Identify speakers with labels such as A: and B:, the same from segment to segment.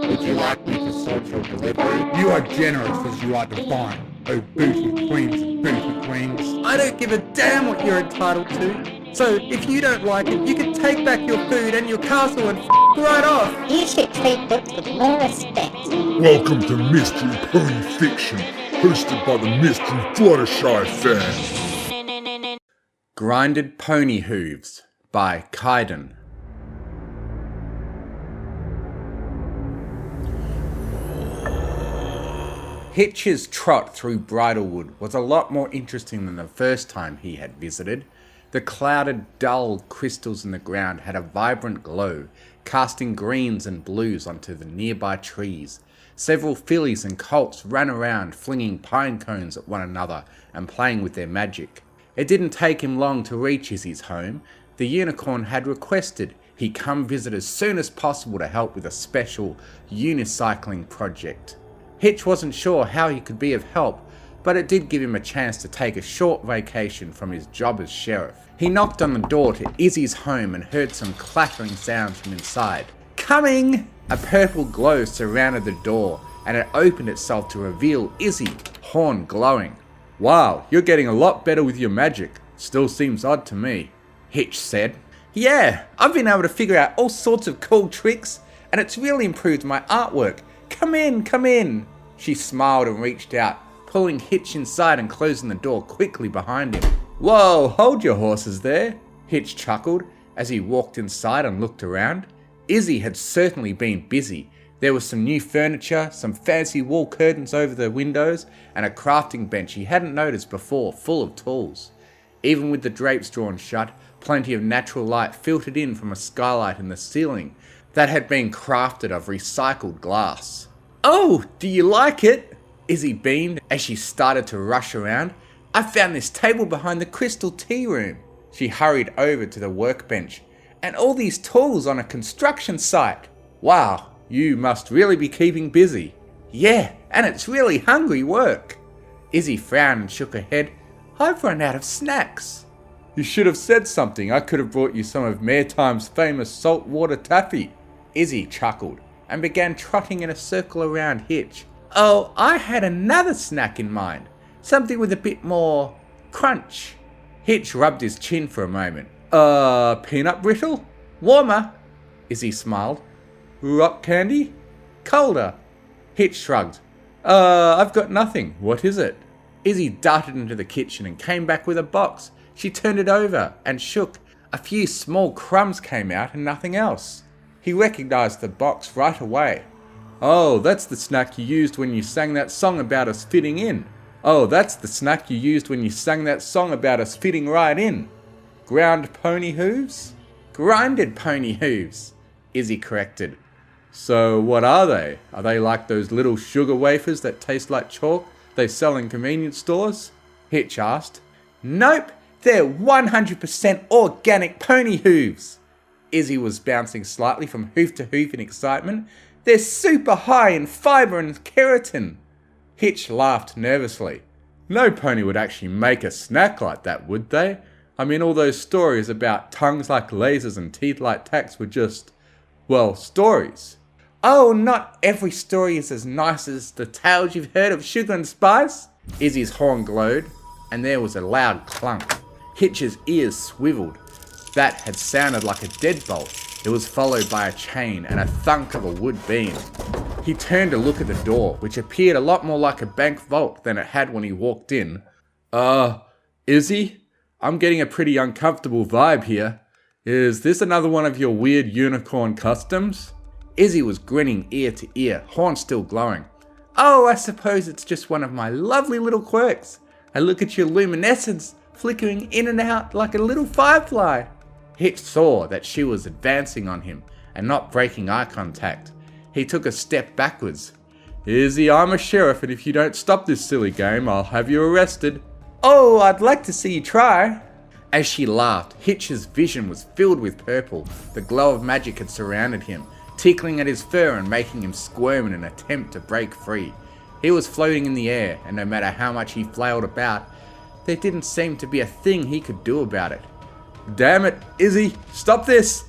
A: Would you like me to sort your delivery?
B: You are generous as you are divine, oh booty queens and booty queens.
C: I don't give a damn what you're entitled to. So if you don't like it, you can take back your food and your castle and right off.
D: You should treat books with more respect.
E: Welcome to Mystery Pony Fiction, hosted by the Mystery Fluttershy fan.
C: Grinded Pony Hooves by Kaidan. Hitch's trot through Bridlewood was a lot more interesting than the first time he had visited. The clouded, dull crystals in the ground had a vibrant glow, casting greens and blues onto the nearby trees. Several fillies and colts ran around, flinging pine cones at one another and playing with their magic. It didn't take him long to reach Izzy's home. The unicorn had requested he come visit as soon as possible to help with a special unicycling project. Hitch wasn't sure how he could be of help, but it did give him a chance to take a short vacation from his job as sheriff. He knocked on the door to Izzy's home and heard some clattering sounds from inside. Coming! A purple glow surrounded the door, and it opened itself to reveal Izzy, horn glowing. "Wow, you're getting a lot better with your magic. Still seems odd to me," Hitch said. "Yeah, I've been able to figure out all sorts of cool tricks, and it's really improved my artwork. Come in, come in." She smiled and reached out, pulling Hitch inside and closing the door quickly behind him. "Whoa, hold your horses there," Hitch chuckled as he walked inside and looked around. Izzy had certainly been busy. There was some new furniture, some fancy wall curtains over the windows, and a crafting bench he hadn't noticed before, full of tools. Even with the drapes drawn shut, plenty of natural light filtered in from a skylight in the ceiling that had been crafted of recycled glass. "Oh, do you like it?" Izzy beamed as she started to rush around. "I found this table behind the crystal tea room." She hurried over to the workbench. "And all these tools on a construction site. Wow, you must really be keeping busy." "Yeah, and it's really hungry work." Izzy frowned and shook her head. "I've run out of snacks." "You should have said something. I could have brought you some of Maritime's famous saltwater taffy." Izzy chuckled and began trotting in a circle around Hitch. "Oh, I had another snack in mind. Something with a bit more crunch." Hitch rubbed his chin for a moment. Peanut brittle? Warmer." Izzy smiled. "Rock candy? Colder." Hitch shrugged. I've got nothing. What is it?" Izzy darted into the kitchen and came back with a box. She turned it over and shook. A few small crumbs came out and nothing else. He recognized the box right away. "Oh, that's the snack you used when you sang that song about us fitting in. Oh, that's the snack you used when you sang that song about us fitting right in." "Ground pony hooves?" "Grinded pony hooves," Izzy corrected. "So what are they? Are they like those little sugar wafers that taste like chalk they sell in convenience stores?" Hitch asked. "Nope, they're 100% organic pony hooves." Izzy was bouncing slightly from hoof to hoof in excitement. "They're super high in fibre and keratin." Hitch laughed nervously. "No pony would actually make a snack like that, would they? I mean, all those stories about tongues like lasers and teeth like tacks were just, well, stories." "Oh, not every story is as nice as the tales you've heard of Sugar and Spice." Izzy's horn glowed, and there was a loud clunk. Hitch's ears swiveled. That had sounded like a deadbolt. It was followed by a chain and a thunk of a wood beam. He turned to look at the door, which appeared a lot more like a bank vault than it had when he walked in. Izzy? I'm getting a pretty uncomfortable vibe here. Is this another one of your weird unicorn customs?" Izzy was grinning ear to ear, horn still glowing. "Oh, I suppose it's just one of my lovely little quirks. I look at your luminescence flickering in and out like a little firefly." Hitch saw that she was advancing on him and not breaking eye contact. He took a step backwards. "Izzy, I'm a sheriff, and if you don't stop this silly game, I'll have you arrested." "Oh, I'd like to see you try." As she laughed, Hitch's vision was filled with purple. The glow of magic had surrounded him, tickling at his fur and making him squirm in an attempt to break free. He was floating in the air, and no matter how much he flailed about, there didn't seem to be a thing he could do about it. "Damn it, Izzy, stop this!"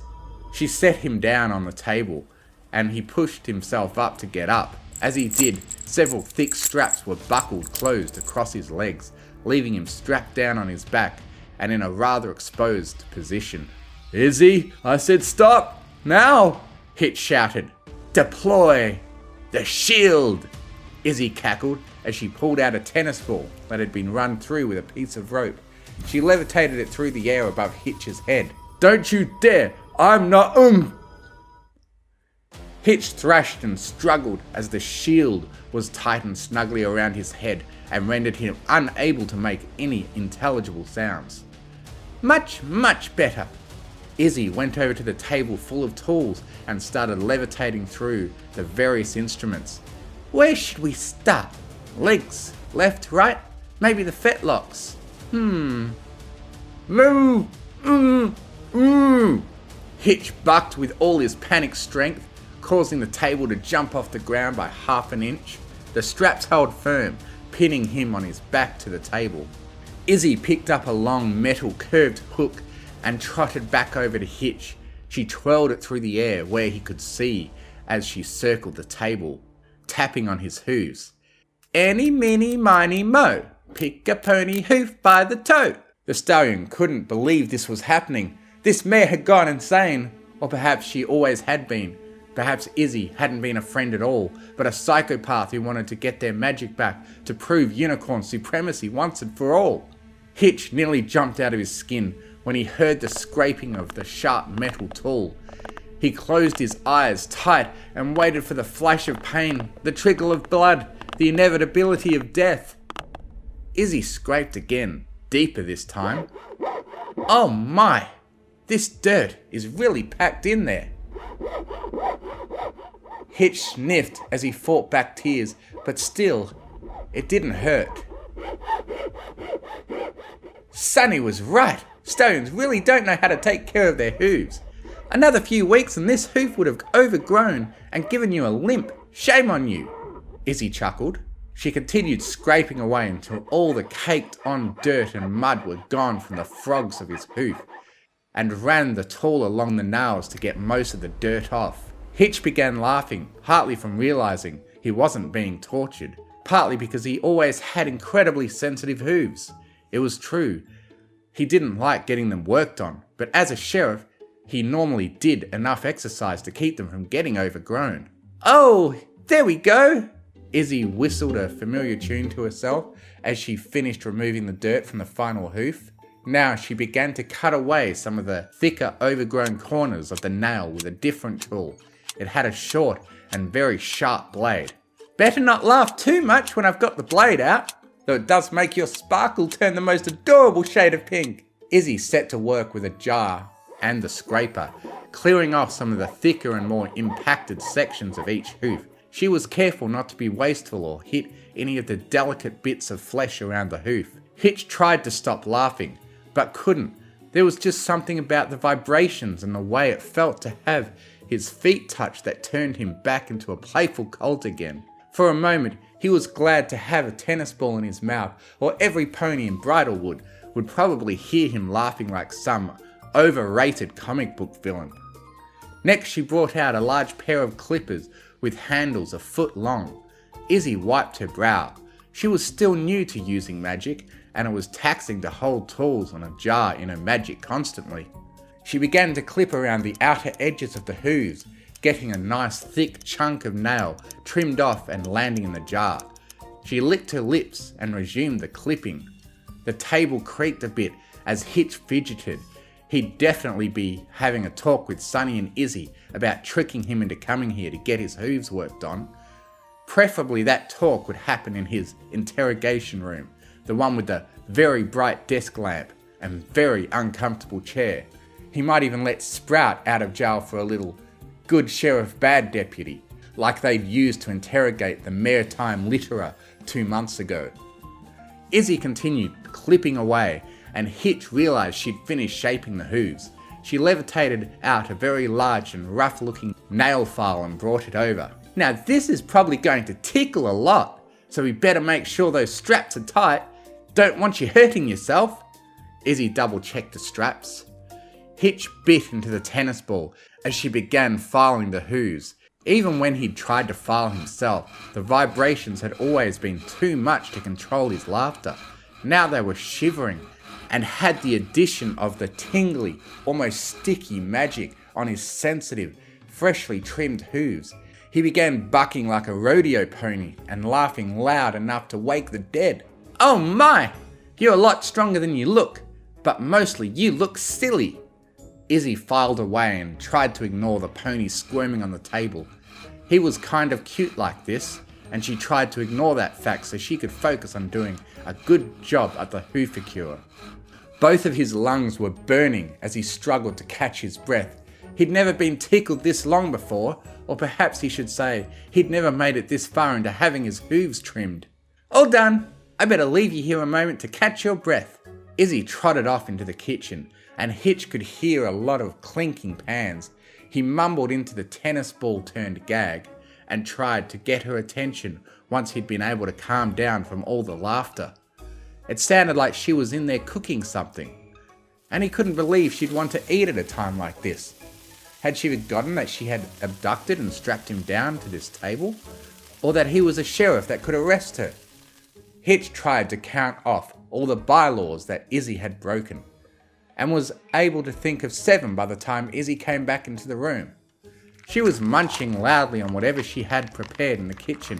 C: She set him down on the table. and he pushed himself up to get up. As he did, several thick straps were buckled closed across his legs, leaving him strapped down on his back and in a rather exposed position. "Izzy, I said stop! Now!" Hitch shouted. "Deploy! The shield!" Izzy cackled as she pulled out a tennis ball that had been run through with a piece of rope. She levitated it through the air above Hitch's head. "Don't you dare! I'm not Hitch thrashed and struggled as the shield was tightened snugly around his head and rendered him unable to make any intelligible sounds. Much, much better. Izzy went over to the table full of tools and started levitating through the various instruments. Where should we start? Legs, left, right, maybe the fetlocks. Moo! Hitch bucked with all his panic strength, causing the table to jump off the ground by half an inch. The straps held firm, pinning him on his back to the table. Izzy picked up a long metal curved hook and trotted back over to Hitch. She twirled it through the air where he could see as she circled the table, tapping on his hooves. Any, miny, miny, mo, pick a pony hoof by the toe. The stallion couldn't believe this was happening. This mare had gone insane, or perhaps she always had been. Perhaps Izzy hadn't been a friend at all, but a psychopath who wanted to get their magic back to prove unicorn supremacy once and for all. Hitch nearly jumped out of his skin when he heard the scraping of the sharp metal tool. He closed his eyes tight and waited for the flash of pain, the trickle of blood, the inevitability of death. Izzy scraped again, deeper this time. Oh my! This dirt is really packed in there. Hitch sniffed as he fought back tears, but still, it didn't hurt. Sonny was right. Stallions really don't know how to take care of their hooves. Another few weeks and this hoof would have overgrown and given you a limp. Shame on you. Izzy chuckled. She continued scraping away until all the caked-on dirt and mud were gone from the frogs of his hoof, and ran the tool along the nails to get most of the dirt off. Hitch began laughing, partly from realizing he wasn't being tortured, partly because he always had incredibly sensitive hooves. It was true, he didn't like getting them worked on, but as a sheriff, he normally did enough exercise to keep them from getting overgrown. Oh, there we go! Izzy whistled a familiar tune to herself as she finished removing the dirt from the final hoof. Now she began to cut away some of the thicker, overgrown corners of the nail with a different tool. It had a short and very sharp blade. Better not laugh too much when I've got the blade out, though it does make your sparkle turn the most adorable shade of pink. Izzy set to work with a jar and the scraper, clearing off some of the thicker and more impacted sections of each hoof. She was careful not to be wasteful or hit any of the delicate bits of flesh around the hoof. Hitch tried to stop laughing, but couldn't. There was just something about the vibrations and the way it felt to have his feet touch that turned him back into a playful colt again. For a moment, he was glad to have a tennis ball in his mouth, or every pony in Bridlewood would probably hear him laughing like some overrated comic book villain. Next, she brought out a large pair of clippers with handles a foot long. Izzy wiped her brow. She was still new to using magic, and it was taxing to hold tools on a jar in her magic constantly. She began to clip around the outer edges of the hooves, getting a nice thick chunk of nail trimmed off and landing in the jar. She licked her lips and resumed the clipping. The table creaked a bit as Hitch fidgeted. He'd definitely be having a talk with Sonny and Izzy about tricking him into coming here to get his hooves worked on. Preferably that talk would happen in his interrogation room, the one with the very bright desk lamp and very uncomfortable chair. He might even let Sprout out of jail for a little good sheriff bad deputy, like they'd used to interrogate the maritime litterer 2 months ago. Izzy continued clipping away, and Hitch realised she'd finished shaping the hooves. She levitated out a very large and rough-looking nail file and brought it over. Now this is probably going to tickle a lot, so we better make sure those straps are tight. Don't want you hurting yourself. Izzy double-checked the straps. Hitch bit into the tennis ball as she began filing the hooves. Even when he'd tried to file himself, the vibrations had always been too much to control his laughter. Now they were shivering and had the addition of the tingly, almost sticky magic on his sensitive, freshly trimmed hooves. He began bucking like a rodeo pony and laughing loud enough to wake the dead. "Oh my! You're a lot stronger than you look, but mostly you look silly." Izzy filed away and tried to ignore the pony squirming on the table. He was kind of cute like this, and she tried to ignore that fact so she could focus on doing a good job at the hoofacure. Both of his lungs were burning as he struggled to catch his breath. He'd never been tickled this long before, or perhaps he should say, he'd never made it this far into having his hooves trimmed. "All done. I better leave you here a moment to catch your breath." Izzy trotted off into the kitchen, and Hitch could hear a lot of clinking pans. He mumbled into the tennis ball turned gag and tried to get her attention once he'd been able to calm down from all the laughter. It sounded like she was in there cooking something, and he couldn't believe she'd want to eat at a time like this. Had she forgotten that she had abducted and strapped him down to this table? Or that he was a sheriff that could arrest her? Hitch tried to count off all the bylaws that Izzy had broken, and was able to think of 7 by the time Izzy came back into the room. She was munching loudly on whatever she had prepared in the kitchen.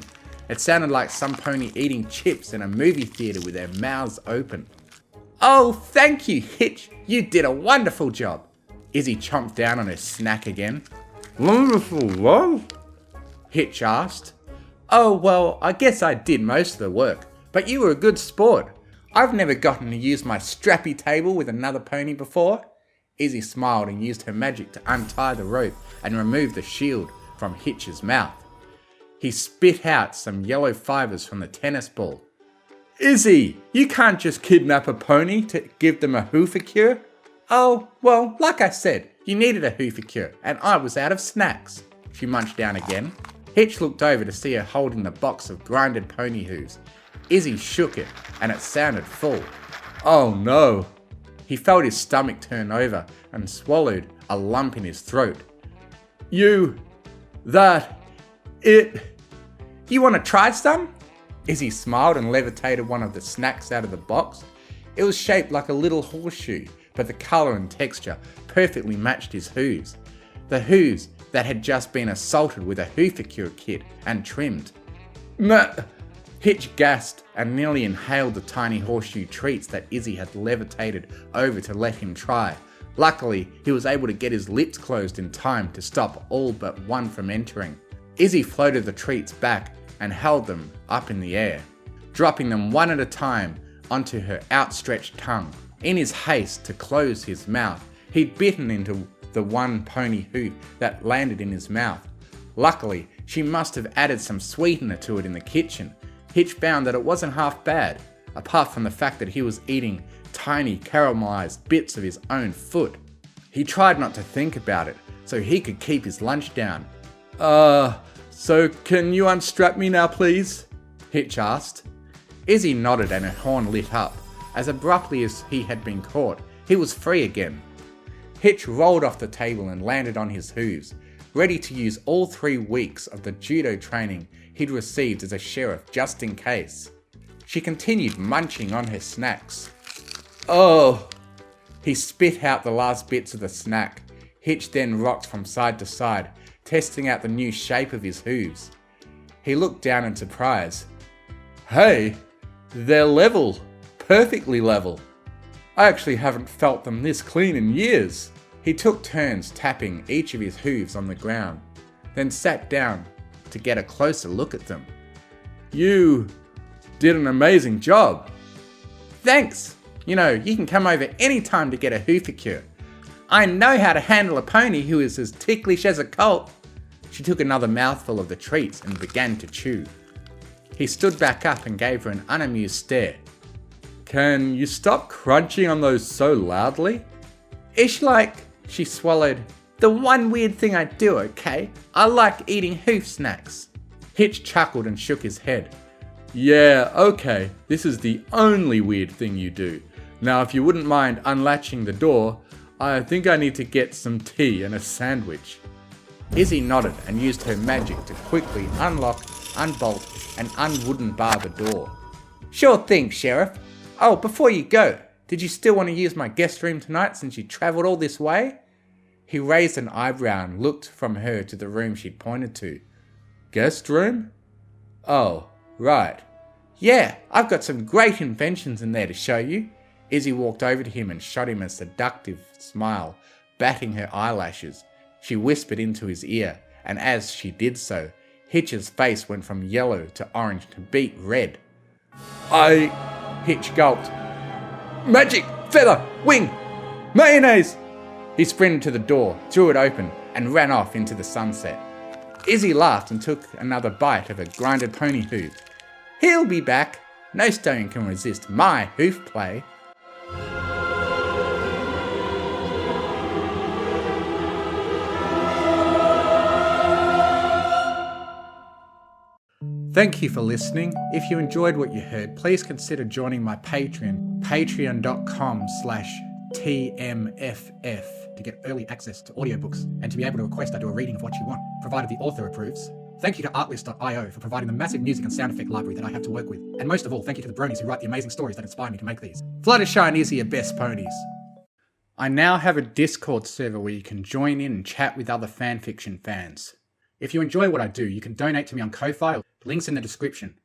C: It sounded like some pony eating chips in a movie theatre with their mouths open. "Oh, thank you, Hitch. You did a wonderful job." Izzy chomped down on her snack again. "Wonderful what?" Hitch asked. "Oh, well, I guess I did most of the work, but you were a good sport. I've never gotten to use my strappy table with another pony before." Izzy smiled and used her magic to untie the rope and remove the shield from Hitch's mouth. He spit out some yellow fibers from the tennis ball. "Izzy, you can't just kidnap a pony to give them a hoofacure." "Oh, well, like I said, you needed a hoofacure, and I was out of snacks." She munched down again. Hitch looked over to see her holding the box of grinded pony hooves. Izzy shook it, and it sounded full. "Oh no." He felt his stomach turn over and swallowed a lump in his throat. You want to try some?" Izzy smiled and levitated one of the snacks out of the box. It was shaped like a little horseshoe, but the colour and texture perfectly matched his hooves. The hooves that had just been assaulted with a hoofacure kit and trimmed. "Meh." Hitch gasped and nearly inhaled the tiny horseshoe treats that Izzy had levitated over to let him try. Luckily, he was able to get his lips closed in time to stop all but one from entering. Izzy floated the treats back and held them up in the air, dropping them one at a time onto her outstretched tongue. In his haste to close his mouth, he'd bitten into the one pony hoof that landed in his mouth. Luckily, she must have added some sweetener to it in the kitchen. Hitch found that it wasn't half bad, apart from the fact that he was eating tiny caramelized bits of his own foot. He tried not to think about it, so he could keep his lunch down. So can you unstrap me now, please?" Hitch asked. Izzy nodded and her horn lit up. As abruptly as he had been caught, he was free again. Hitch rolled off the table and landed on his hooves, ready to use all 3 weeks of the judo training he'd received as a sheriff just in case. She continued munching on her snacks. "Oh!" He spit out the last bits of the snack. Hitch then rocked from side to side, testing out the new shape of his hooves. He looked down in surprise. "Hey, they're level. Perfectly level. I actually haven't felt them this clean in years." He took turns tapping each of his hooves on the ground, then sat down to get a closer look at them. "You did an amazing job." "Thanks. You know, you can come over any time to get a hoofacure. I know how to handle a pony who is as ticklish as a colt." She took another mouthful of the treats and began to chew. He stood back up and gave her an unamused stare. "Can you stop crunching on those so loudly?" "Ish like," she swallowed. "The one weird thing I do, okay? I like eating hoof snacks." Hitch chuckled and shook his head. "Yeah, okay, this is the only weird thing you do. Now if you wouldn't mind unlatching the door, I think I need to get some tea and a sandwich." Izzy nodded and used her magic to quickly unlock, unbolt, and unwooden bar the door. Sure thing, Sheriff. Oh, before you go, did you still want to use my guest room tonight since you travelled all this way? He raised an eyebrow and looked from her to the room she'd pointed to. Guest room? Oh, right. Yeah, I've got some great inventions in there to show you. Izzy walked over to him and shot him a seductive smile, batting her eyelashes. She whispered into his ear, and as she did so, Hitch's face went from yellow to orange to beet red. Hitch gulped. Magic! Feather! Wing! Mayonnaise! He sprinted to the door, threw it open, and ran off into the sunset. Izzy laughed and took another bite of a grinded pony hoof. He'll be back. No stone can resist my hoof play. Thank you for listening. If you enjoyed what you heard, please consider joining my Patreon, patreon.com/TMFF, to get early access to audiobooks and to be able to request I do a reading of what you want, provided the author approves. Thank you to artlist.io for providing the massive music and sound effect library that I have to work with. And most of all, thank you to the bronies who write the amazing stories that inspire me to make these. Fluttershy and Izzy are best ponies. I now have a Discord server where you can join in and chat with other fanfiction fans. If you enjoy what I do, you can donate to me on Ko-Fi, links in the description.